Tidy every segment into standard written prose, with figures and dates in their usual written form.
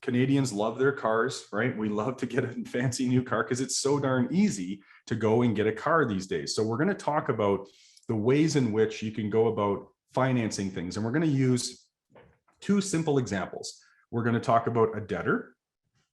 Canadians love their cars, right? We love to get a fancy new car because it's so darn easy to go and get a car these days. So we're going to talk about the ways in which you can go about financing things. And we're going to use two simple examples. We're going to talk about a debtor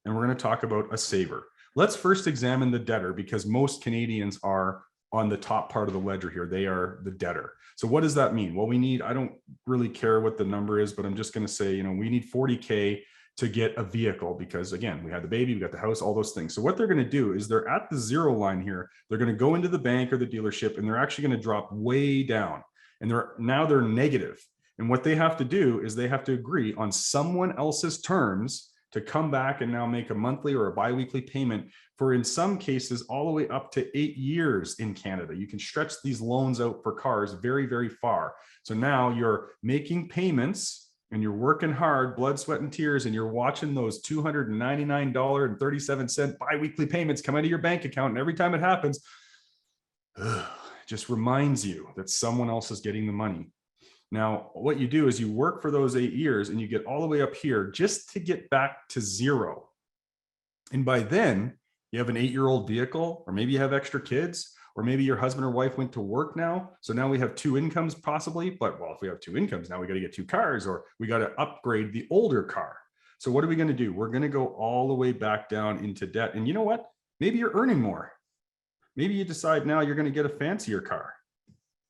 and we're going to talk about a saver. Let's first examine the debtor because most Canadians are on the top part of the ledger here. They are the debtor. So what does that mean? Well, we need, I don't really care what the number is, but I'm just going to say, we need 40K to get a vehicle because again, we had the baby, we got the house, all those things. So what they're going to do is they're at the zero line here. They're going to go into the bank or the dealership and they're actually going to drop way down and they're negative. And what they have to do is they have to agree on someone else's terms to come back and now make a monthly or a biweekly payment for, in some cases, all the way up to 8 years in Canada. You can stretch these loans out for cars very, very far. So now you're making payments and you're working hard, blood, sweat, and tears, and you're watching those $299.37 biweekly payments come out of your bank account. And every time it happens, it just reminds you that someone else is getting the money. Now, what you do is you work for those 8 years and you get all the way up here just to get back to zero. And by then, you have an 8-year-old vehicle, or maybe you have extra kids, or maybe your husband or wife went to work now. So now we have 2 incomes possibly, but well, if we have 2 incomes, now we got to get 2 cars, or we got to upgrade the older car. So what are we going to do? We're going to go all the way back down into debt. And you know what? Maybe you're earning more. Maybe you decide now you're going to get a fancier car.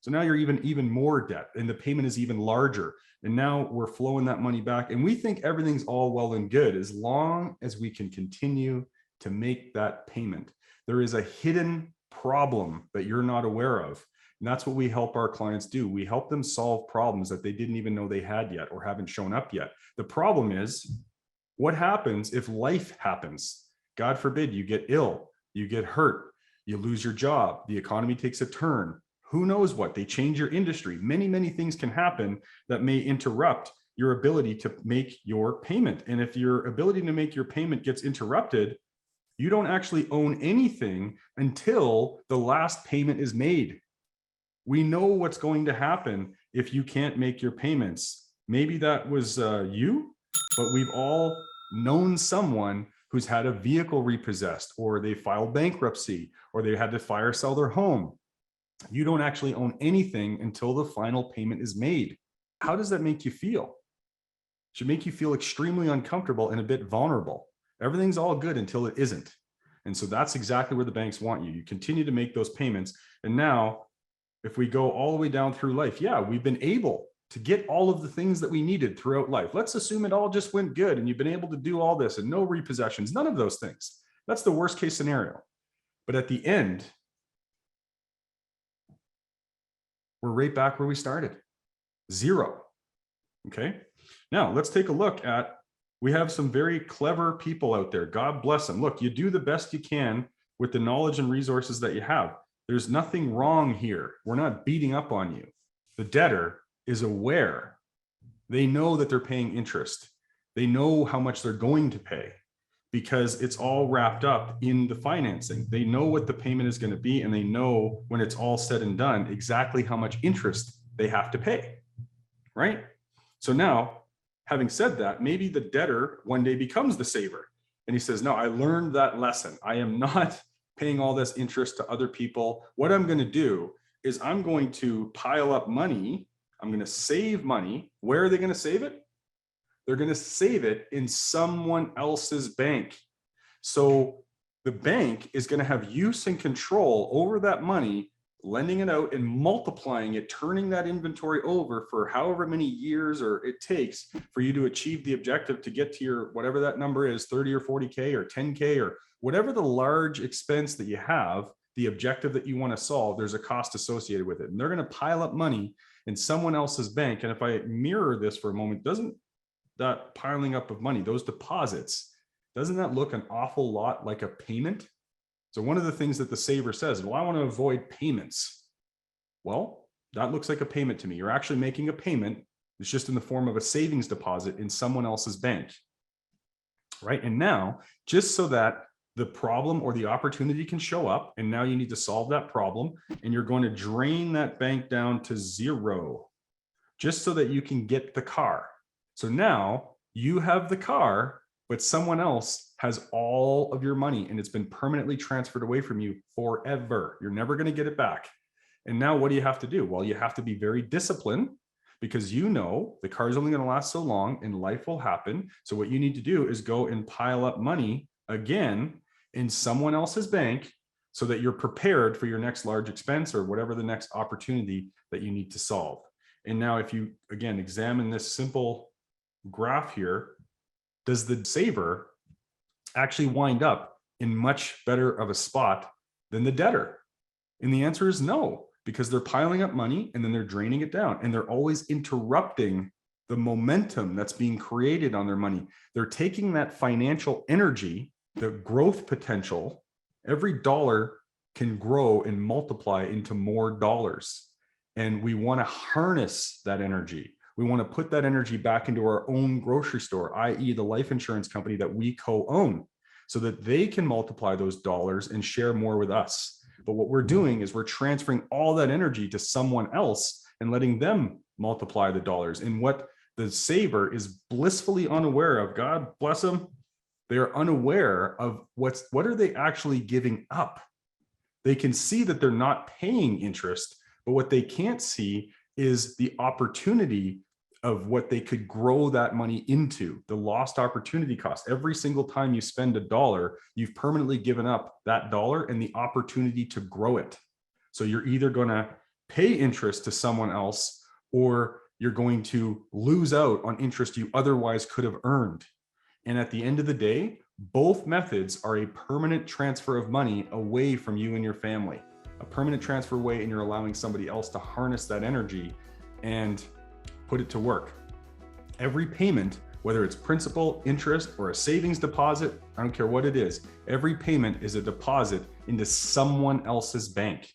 So now you're even more debt and the payment is even larger. And now we're flowing that money back. And we think everything's all well and good as long as we can continue to make that payment. There is a hidden problem that you're not aware of. And that's what we help our clients do. We help them solve problems that they didn't even know they had yet or haven't shown up yet. The problem is, what happens if life happens? God forbid you get ill, you get hurt, you lose your job, the economy takes a turn. Who knows what? They change your industry. Many, many things can happen that may interrupt your ability to make your payment. And if your ability to make your payment gets interrupted, you don't actually own anything until the last payment is made. We know what's going to happen if you can't make your payments. Maybe that was you, but we've all known someone who's had a vehicle repossessed, or they filed bankruptcy, or they had to fire sell their home. You don't actually own anything until the final payment is made. How does that make you feel? It should make you feel extremely uncomfortable and a bit vulnerable. Everything's all good until it isn't. And so that's exactly where the banks want you. You continue to make those payments. And now, if we go all the way down through life, yeah, we've been able to get all of the things that we needed throughout life. Let's assume it all just went good and you've been able to do all this and no repossessions, none of those things. That's the worst case scenario. But at the end, we're right back where we started, zero. Okay. Now let's take a look at, we have some very clever people out there. God bless them. Look, you do the best you can with the knowledge and resources that you have. There's nothing wrong here. We're not beating up on you. The debtor is aware. They know that they're paying interest. They know how much they're going to pay because it's all wrapped up in the financing. They know what the payment is going to be, and they know when it's all said and done exactly how much interest they have to pay, right? So now, having said that, maybe the debtor one day becomes the saver and he says, no, I learned that lesson. I am not paying all this interest to other people. What I'm going to do is I'm going to pile up money. I'm going to save money. Where are they going to save it? They're going to save it in someone else's bank. So the bank is going to have use and control over that money, lending it out and multiplying it, turning that inventory over for however many years or it takes for you to achieve the objective to get to your, whatever that number is, 30 or 40K or 10K or whatever the large expense that you have, the objective that you want to solve, there's a cost associated with it. And they're going to pile up money in someone else's bank. And if I mirror this for a moment, doesn't that piling up of money, those deposits, doesn't that look an awful lot like a payment? So one of the things that the saver says, well, I want to avoid payments. Well, that looks like a payment to me. You're actually making a payment. It's just in the form of a savings deposit in someone else's bank, right? And now, just so that the problem or the opportunity can show up, and now you need to solve that problem, and you're going to drain that bank down to zero, just so that you can get the car. So now you have the car, but someone else has all of your money and it's been permanently transferred away from you forever. You're never going to get it back. And now what do you have to do? Well, you have to be very disciplined, because you know the car is only going to last so long and life will happen. So what you need to do is go and pile up money again in someone else's bank so that you're prepared for your next large expense or whatever the next opportunity that you need to solve. And now if you, again, examine this simple graph here, does the saver actually wind up in much better of a spot than the debtor? And the answer is no, because they're piling up money and then they're draining it down, and they're always interrupting the momentum that's being created on their money. They're taking that financial energy, the growth potential. Every dollar can grow and multiply into more dollars. And we want to harness that energy. We want to put that energy back into our own grocery store, i.e. the life insurance company that we co-own, so that they can multiply those dollars and share more with us. But what we're doing is we're transferring all that energy to someone else and letting them multiply the dollars. And what the saver is blissfully unaware of, God bless them, they are unaware of what are they actually giving up. They can see that they're not paying interest, but what they can't see is the opportunity of what they could grow that money into, the lost opportunity cost. Every single time you spend $1, you've permanently given up that dollar and the opportunity to grow it. So you're either going to pay interest to someone else, or you're going to lose out on interest you otherwise could have earned. And at the end of the day, both methods are a permanent transfer of money away from you and your family, a permanent transfer away, and you're allowing somebody else to harness that energy and put it to work. Every payment, whether it's principal, interest, or a savings deposit, I don't care what it is, every payment is a deposit into someone else's bank.